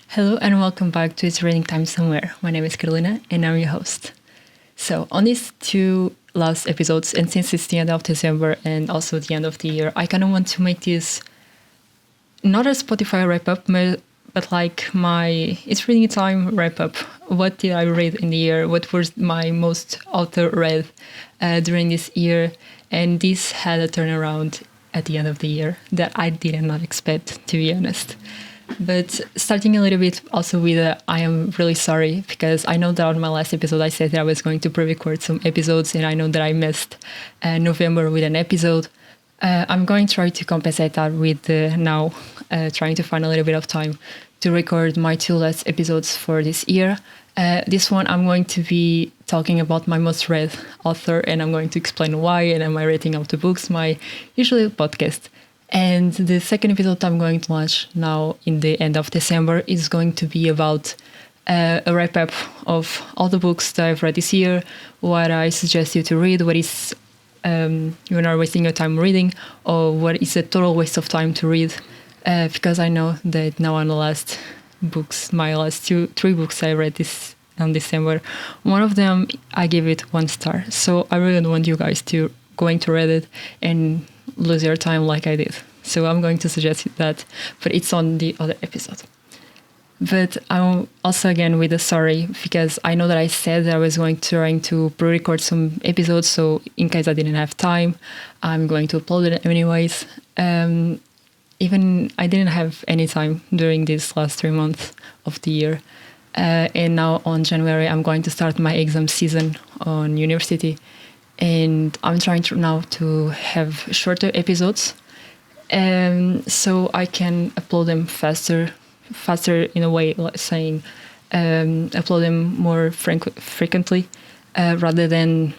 Hello and welcome back to It's Reading Time Somewhere. My name is Carolina and I'm your host. So on these two last episodes, and since it's the end of December and also the end of the year, I kind of want to make this not a Spotify wrap-up, but like my It's Reading Time wrap-up. What did I read in the year? What was my most author read during this year? And this had a turnaround at the end of the year that I did not expect, to be honest. But starting a little bit also with I am really sorry, because I know that on my last episode I said that I was going to pre-record some episodes, and I know that I missed November with an episode. I'm going to try to compensate that with now trying to find a little bit of time to record my two last episodes for this year. This one I'm going to be talking about my most read author, and I'm going to explain why, and my rating of the books, my usual podcast. And the second episode I'm going to launch now in the end of December is going to be about a wrap-up of all the books that I've read this year, what I suggest you to read, what is you're not wasting your time reading, or what is a total waste of time to read, because I know that now on the last books, my last three books I read this in December, one of them I gave it 1 star. So I really don't want you guys to going to read it and lose your time like I did. So I'm going to suggest that, but it's on the other episode. But I'm also again with a sorry, because I know that I said that I was trying to pre-record some episodes, so in case I didn't have time, I'm going to upload it anyways. Even I didn't have any time during these last 3 months of the year. And now on January, I'm going to start my exam season on university. And I'm trying now to have shorter episodes, so I can upload them faster in a way, like saying upload them more frequently, rather than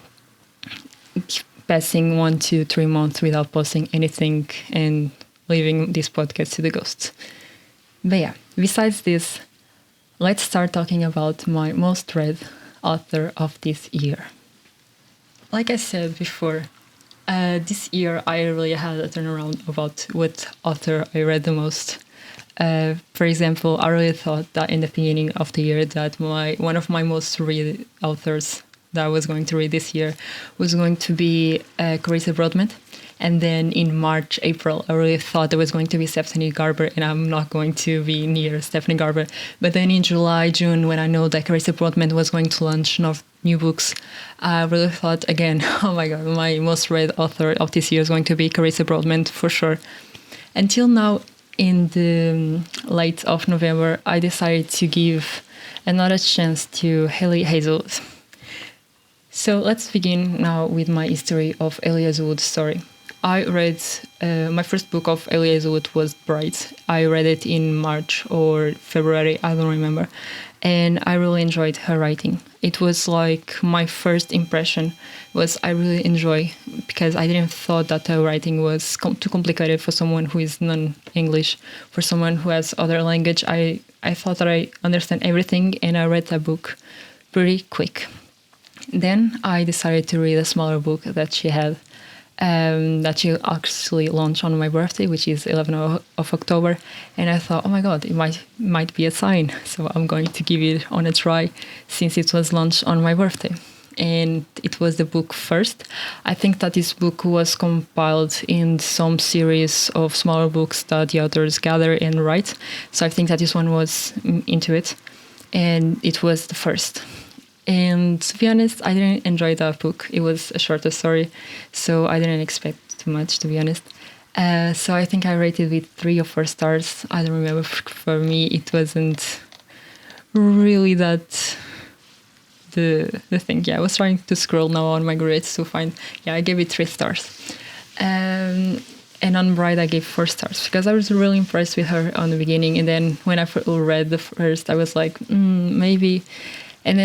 passing 1 to 3 months without posting anything and leaving this podcast to the ghosts. But yeah, besides this, let's start talking about my most read author of this year. Like I said before, this year I really had a turnaround about what author I read the most. For example, I really thought that in the beginning of the year that one of my most read authors that I was going to read this year was going to be Carissa Broadbent. And then in March, April, I really thought there was going to be Stephanie Garber, and I'm not going to be near Stephanie Garber. But then in July, June, when I know that Carissa Broadbent was going to launch new books, I really thought again, oh my God, my most read author of this year is going to be Carissa Broadbent for sure. Until now, in the late of November, I decided to give another chance to Haley Hazelwood. So let's begin now with my history of Haley Hazelwood's story. I read my first book of Haley Hazelwood was Bright. I read it in March or February, I don't remember. And I really enjoyed her writing. It was like my first impression was I really enjoy, because I didn't thought that her writing was too complicated for someone who is non-English, for someone who has other language. I thought that I understand everything, and I read that book pretty quick. Then I decided to read a smaller book that she had, that she actually launched on my birthday, which is 11th of October. And I thought, oh my God, it might be a sign. So I'm going to give it on a try since it was launched on my birthday. And it was the book First. I think that this book was compiled in some series of smaller books that the authors gather and write. So I think that this one was into it. And it was the first. And to be honest, I didn't enjoy that book. It was a shorter story, so I didn't expect too much, to be honest. So I think I rated it 3 or 4 stars. I don't remember. For me, it wasn't really that the thing. Yeah, I was trying to scroll now on my grades to find. Yeah, I gave it 3 stars. And on Bright, I gave 4 stars because I was really impressed with her on the beginning. And then when I read the first, I was like, maybe. And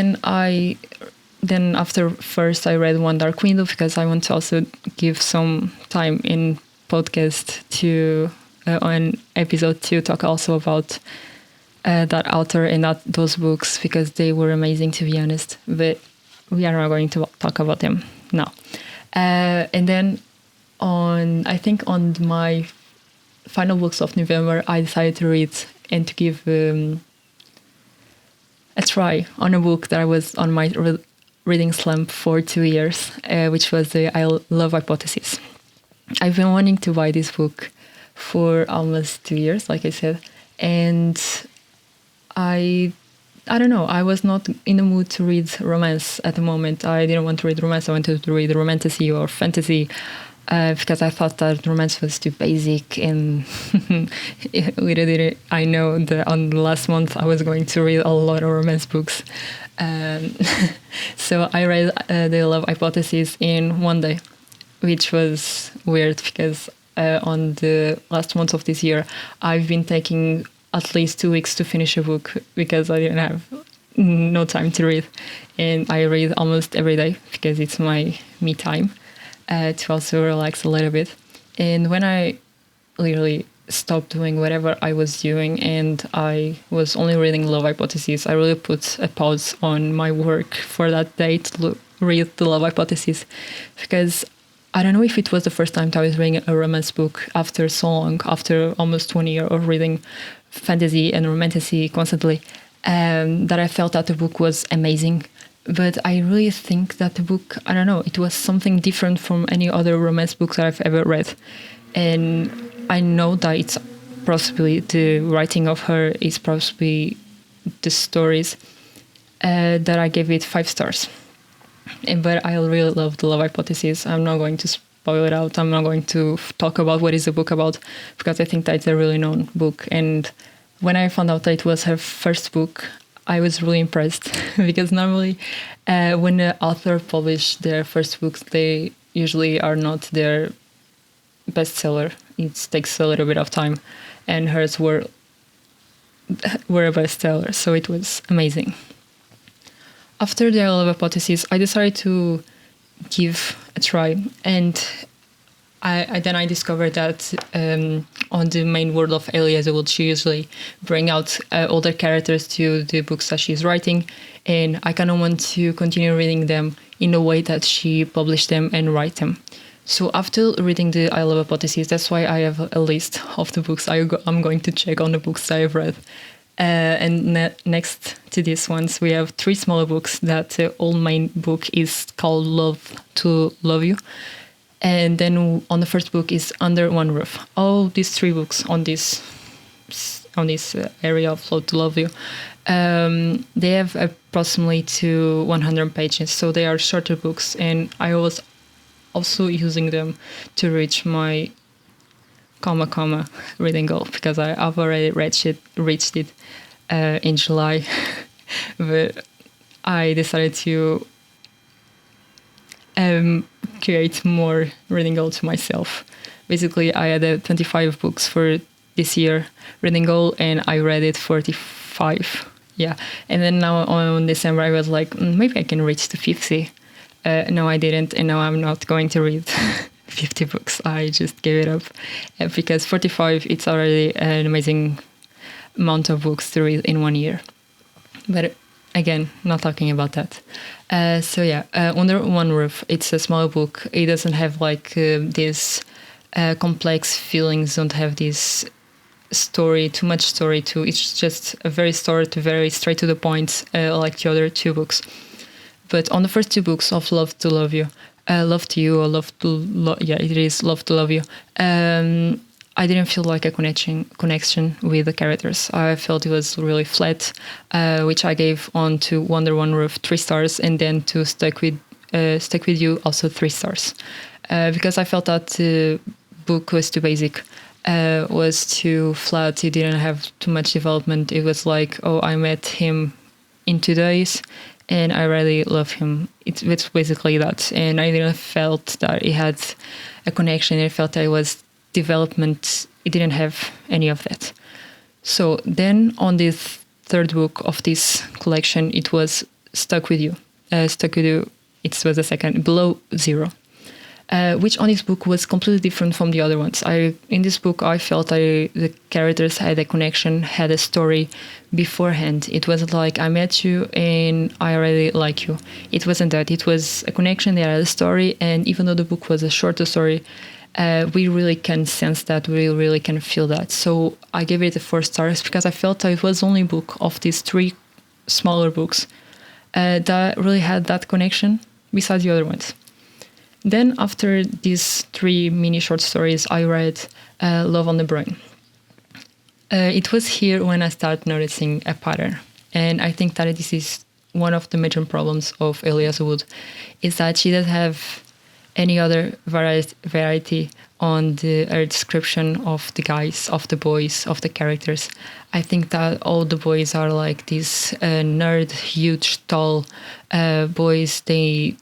then after First, I read One Dark Window because I want to also give some time in podcast to on episode 2 talk also about that author and those books because they were amazing, to be honest. But we are not going to talk about them now. And then I think on my final books of November, I decided to read and to give a try on a book that I was on my reading slump for 2 years, which was the I Love Hypothesis. I've been wanting to buy this book for almost 2 years, like I said, and I don't know, I was not in the mood to read romance at the moment. I didn't want to read romance, I wanted to read romantasy or fantasy, because I thought that romance was too basic, and little did I know that on the last month I was going to read a lot of romance books. So I read The Love Hypothesis in one day, which was weird because on the last month of this year I've been taking at least 2 weeks to finish a book because I didn't have no time to read, and I read almost every day because it's my me time. To also relax a little bit. And when I literally stopped doing whatever I was doing and I was only reading Love Hypothesis, I really put a pause on my work for that day to read the Love Hypothesis, because I don't know if it was the first time I was reading a romance book after so long, after almost 20 years of reading fantasy and romantasy constantly, that I felt that the book was amazing. But I really think that the book, I don't know, it was something different from any other romance books that I've ever read. And I know that it's possibly the writing of her is possibly the stories, that I gave it 5 stars. But I really love The Love Hypothesis. I'm not going to spoil it out. I'm not going to talk about what is the book about, because I think that it's a really known book. And when I found out that it was her first book, I was really impressed because normally when the author publish their first books, they usually are not their bestseller. It takes a little bit of time, and hers were a bestseller, so it was amazing. After the I Love Hypothesis, I decided to give a try, and I discovered that on the main world of Elie Hazelwood, she usually bring out older characters to the books that she's writing, and I kind of want to continue reading them in the way that she published them and write them. So after reading the I Love Hypothesis, that's why I have a list of the books I'm going to check on the books that I've read. Next to these ones, we have 3 smaller books that the whole main book is called Love to Love You. And then on the first book is Under One Roof. All these 3 books on this area of Love to Love You, they have approximately 100 pages, so they are shorter books, and I was also using them to reach my reading goal, because I've already reached it in July, but I decided to create more reading goal to myself. Basically, I had 25 books for this year reading goal, and I read it 45. Yeah, and then now on December I was like, maybe I can reach to 50. No, I didn't, and now I'm not going to read 50 books. I just gave it up because 45, it's already an amazing amount of books to read in 1 year. But again, not talking about that. Under One Roof, it's a small book. It doesn't have like this complex feelings, don't have this too much story to. It's just a very straight to the point, like the other 2 books. But on the first 2 books of Love to Love You, Love to You, or it is Love to Love You, I didn't feel like a connection with the characters. I felt it was really flat, which I gave on to Under One Roof 3 stars, and then to Stuck With You also 3 stars, because I felt that the book was too basic, was too flat. It didn't have too much development. It was like, oh, I met him in 2 days, and I really love him. It's basically that, and I didn't felt that it had a connection. I felt that it was development. It didn't have any of that. So then on this 3rd book of this collection, it was Stuck With You. Stuck With You, it was the second, Below Zero, which on this book was completely different from the other ones. In this book, I felt the characters had a connection, had a story beforehand. It wasn't like, I met you and I already like you. It wasn't that. It was a connection, they had a story, and even though the book was a shorter story, we really can sense that, we really can feel that. So I gave it 4 stars because I felt that it was the only book of these 3 smaller books that really had that connection besides the other ones. Then after these 3 mini short stories, I read Love on the Brain. It was here when I started noticing a pattern. And I think that this is one of the major problems of Elias Wood, is that she doesn't have any other variety on her description of the guys, of the boys, of the characters. I think that all the boys are like these nerd, huge, tall boys. They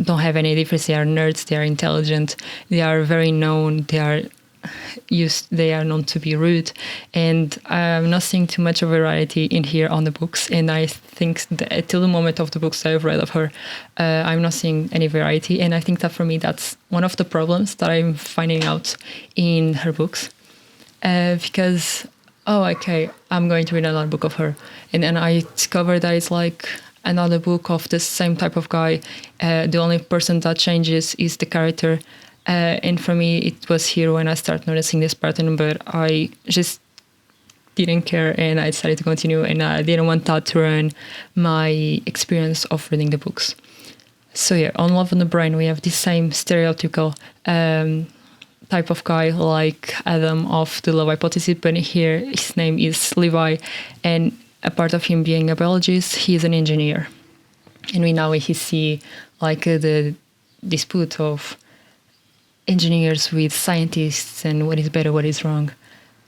don't have any difference. They are nerds, they are intelligent, they are very known, they are known to be rude, and I'm not seeing too much of variety in here on the books. And I think that till the moment of the books I've read of her, I'm not seeing any variety. And I think that for me, that's one of the problems that I'm finding out in her books, because okay, I'm going to read another book of her, and then I discovered that it's like another book of the same type of guy. The only person that changes is the character. And for me, it was here when I started noticing this pattern, but I just didn't care, and I decided to continue, and I didn't want that to ruin my experience of reading the books. So yeah, on Love on the Brain, we have the same stereotypical type of guy like Adam of the Love Hypothesis, but here his name is Levi, and apart of him being a biologist, he's an engineer. And we see like the dispute of engineers with scientists and what is better, what is wrong.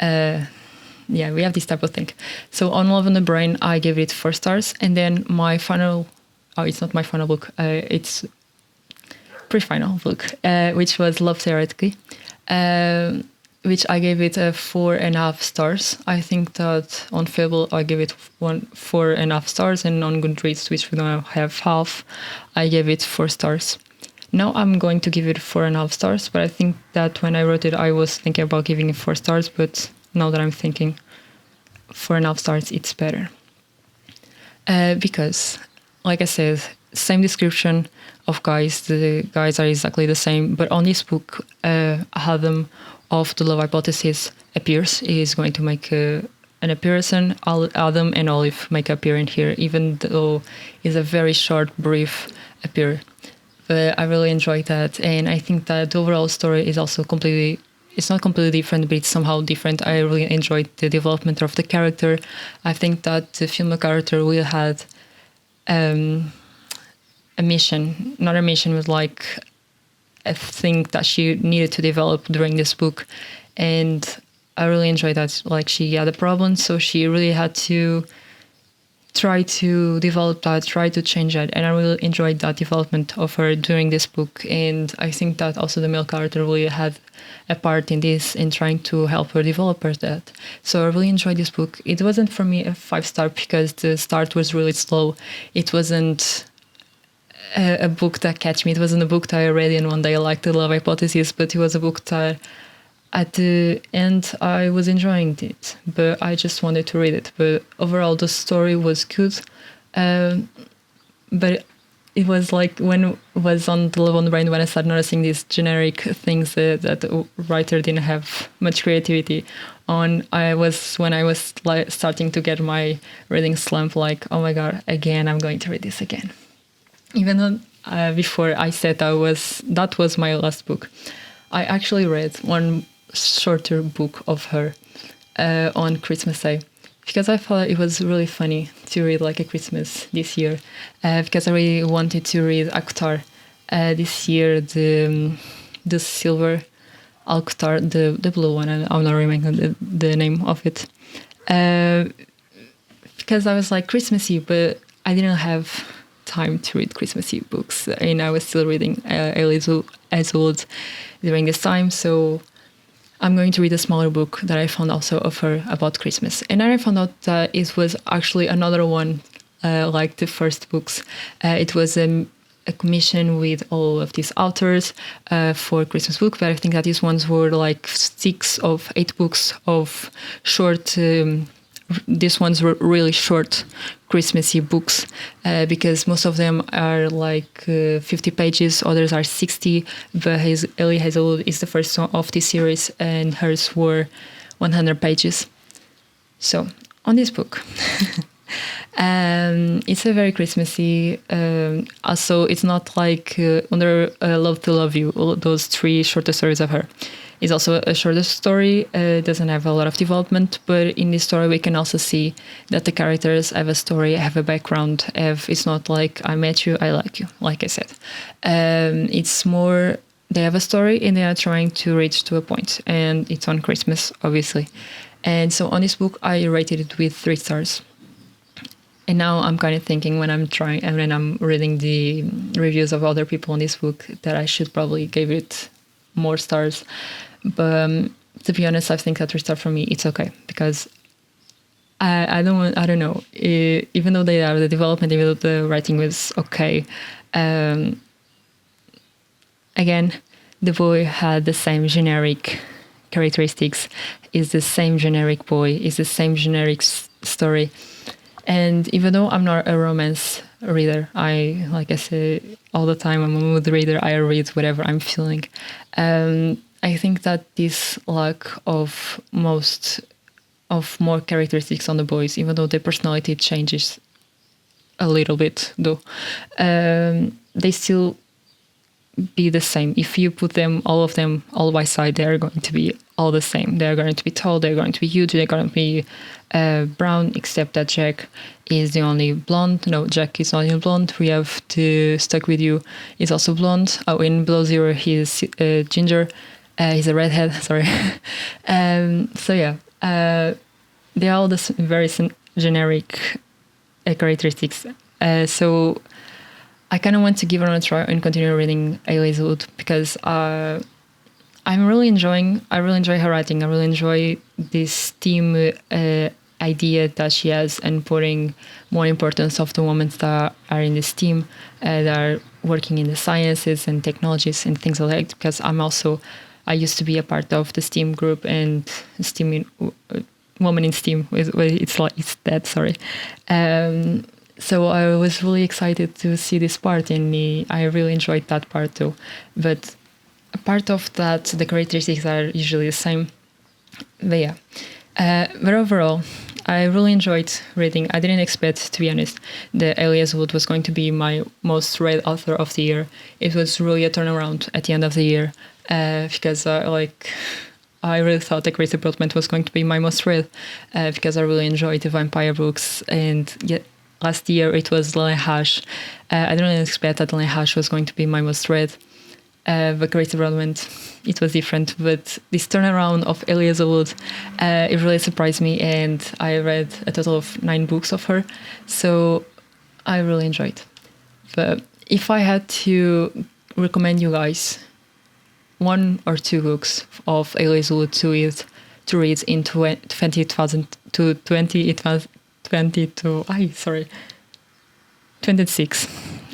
We have this type of thing. So on Love on the Brain, I gave it 4 stars. And then my final, it's not my final book, it's pre-final book, which was Love Theoretically, which I gave it 4.5 stars. I think that on Fable, I gave it 4.5 stars, and on Goodreads, which we now have half, I gave it 4 stars. Now I'm going to give it 4.5 stars, but I think that when I wrote it, I was thinking about giving it 4 stars, but now that I'm thinking 4.5 stars, it's better. Because, like I said, same description of guys, the guys are exactly the same, but on this book, Adam of the Love Hypothesis appears. He is going to make an appearance. Adam and Olive make an appearance here, even though it's a very short, brief appearance. But I really enjoyed that, and I think that the overall story is also it's not completely different, but it's somehow different. I really enjoyed the development of the character. I think that the female character will have a mission, not a mission, but like a thing that she needed to develop during this book. And I really enjoyed that. Like, she had a problem, so she really had to try to develop that, try to change that. And I really enjoyed that development of her during this book. And I think that also the male character really had a part in this, in trying to help her develop that. So I really enjoyed this book. It wasn't for me a 5-star because the start was really slow. It wasn't a book that catch me. It wasn't a book that I read in one day like The Love Hypothesis, but it was a book that at the end I was enjoying it, but I just wanted to read it. But overall the story was good, but it was like when it was on The Love on the Brain, when I started noticing these generic things that the writer didn't have much creativity on. When I was like starting to get my reading slump, like, oh my god, again, I'm going to read this again. Even though before I said that was my last book, I actually read one shorter book of her on Christmas Day, because I thought it was really funny to read like a Christmas this year, because I really wanted to read Akhtar this year, the silver Akhtar, the blue one, and I'm not remembering the name of it, because I was like Christmassy, but I didn't have time to read Christmassy books, and I was still reading Elias Wood during this time, so I'm going to read a smaller book that I found also of her about Christmas. And then I found out that it was actually another one like the first books. It was a commission with all of these authors for Christmas book, but I think that these ones were like 6 of 8 books of short these ones were really short Christmassy books, because most of them are like 50 pages, others are 60, but Elie Hazelwood is the first one of this series, and hers were 100 pages. So, on this book, it's a very Christmassy. Also, it's not like under Love to Love You, those 3 shorter stories of her. It's also a shorter story. Doesn't have a lot of development, but in this story we can also see that the characters have a story, have a background. It's not like I met you, I like you, like I said. It's more they have a story and they are trying to reach to a point, and it's on Christmas, obviously. And so on this book, I rated it with 3 stars. And now I'm kind of thinking when I'm reading the reviews of other people on this book that I should probably give it more stars. But to be honest, I think that 3 stars for me, it's okay, because I don't know. Even though they are the development, even though the writing was okay, again, the boy had the same generic characteristics. Is the same generic boy. Is the same generic story. And even though I'm not a romance reader, like I say all the time, I'm a mood reader. I read whatever I'm feeling. I think that this lack of more characteristics on the boys, even though their personality changes a little bit, though, they still be the same. If you put all of them by side, they are going to be all the same. They're going to be tall, they're going to be huge, they're going to be brown, except that Jack is the only blonde. No, Jack is not only blonde. We have to Stuck With You is also blonde. Oh, in Below Zero, he's ginger. He's a redhead, sorry. So yeah, they're all the very generic characteristics. So I kind of want to give it a try and continue reading Elie Hazelwood, because I really enjoy her writing. I really enjoy this team idea that she has, and putting more importance of the women that are in this team, that are working in the sciences and technologies and things like that. Because I used to be a part of the STEAM group, and Women in STEAM. It's that. Sorry. So I was really excited to see this part, and I really enjoyed that part too. But a part of that, the characteristics are usually the same. But yeah. But overall, I really enjoyed reading. I didn't expect, to be honest, that Elie Hazelwood was going to be my most read author of the year. It was really a turnaround at the end of the year, because I really thought The Great Development was going to be my most read, because I really enjoyed the vampire books, and yet last year it was Lane Hush. I didn't really expect that Lane Hush was going to be my most read. But Great Development, it was different. But this turnaround of Elie Hazelwood, it really surprised me, and I read a total of 9 books of her, so I really enjoyed. But if I had to recommend you guys 1 or 2 books of Elie Hazelwood to read in 26.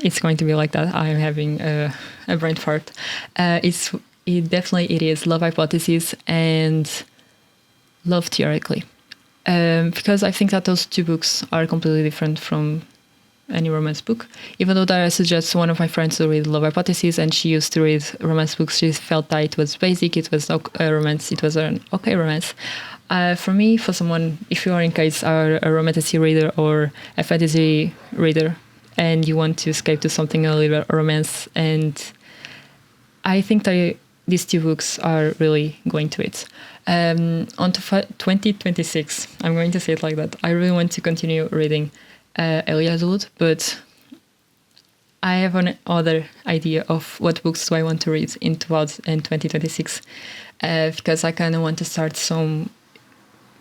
It's going to be like that. I'm having a brain fart. It is Love Hypothesis and Love Theoretically, because I think that those 2 books are completely different from any romance book. Even though that I suggest one of my friends to read Love Hypothesis, and she used to read romance books, she felt that it was basic, it was a romance, it was an okay romance. For me, for someone, if you are a romantic reader or a fantasy reader, and you want to escape to something a little bit romance, and I think that these 2 books are really going to it. On to 2026, I'm going to say it like that. I really want to continue reading Elie Hazelwood, but I have another idea of what books do I want to read in 2026, because I kind of want to start some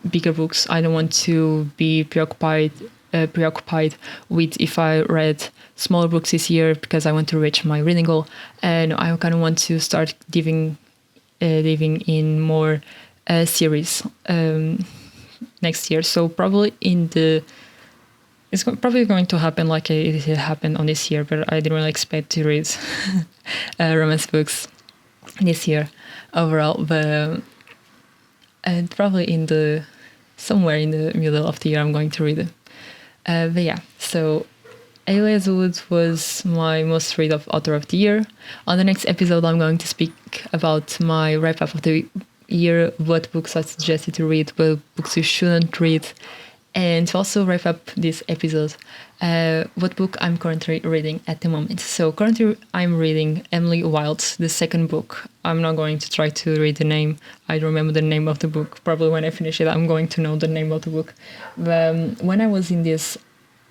bigger books. I don't want to be preoccupied with if I read smaller books this year, because I want to reach my reading goal, and I kind of want to start diving in more series next year. So probably it's probably going to happen like it happened on this year, but I didn't really expect to read romance books this year overall. But probably in the somewhere in the middle of the year I'm going to read it. But yeah, so Elias Wood was my most read of author of the year. On the next episode, I'm going to speak about my wrap up of the year, what books I suggested to read, what books you shouldn't read, and to also wrap up this episode, what book I'm currently reading at the moment. So currently I'm reading Emily Wilde's the second book. I'm not going to try to read the name. I don't remember the name of the book. Probably when I finish it, I'm going to know the name of the book. But when I was in this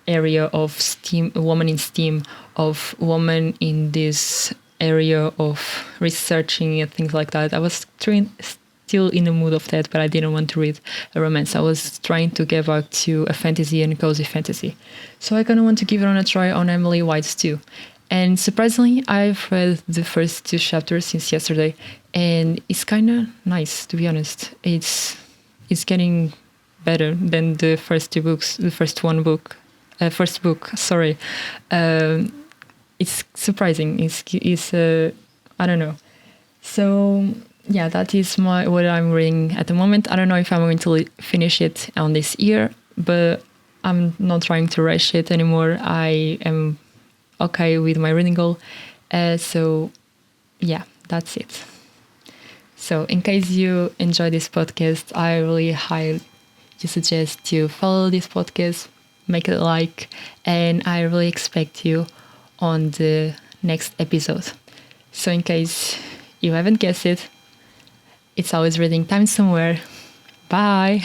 area of STEAM, woman in STEAM, of woman in this area of researching and things like that, I was still in the mood of that, but I didn't want to read a romance. I was trying to get back to a fantasy and cozy fantasy. So I kind of want to give it on a try on Emily White's too. And surprisingly, I've read the first 2 chapters since yesterday, and it's kind of nice, to be honest. It's getting better than the first 2 books, the first book, sorry. It's surprising. It's I don't know. So yeah, that is what I'm reading at the moment. I don't know if I'm going to finish it on this year, but I'm not trying to rush it anymore. I am okay with my reading goal. So yeah, that's it. So in case you enjoy this podcast, I really highly suggest to follow this podcast, make it a like, and I really expect you on the next episode. So in case you haven't guessed it, it's always reading time somewhere. Bye!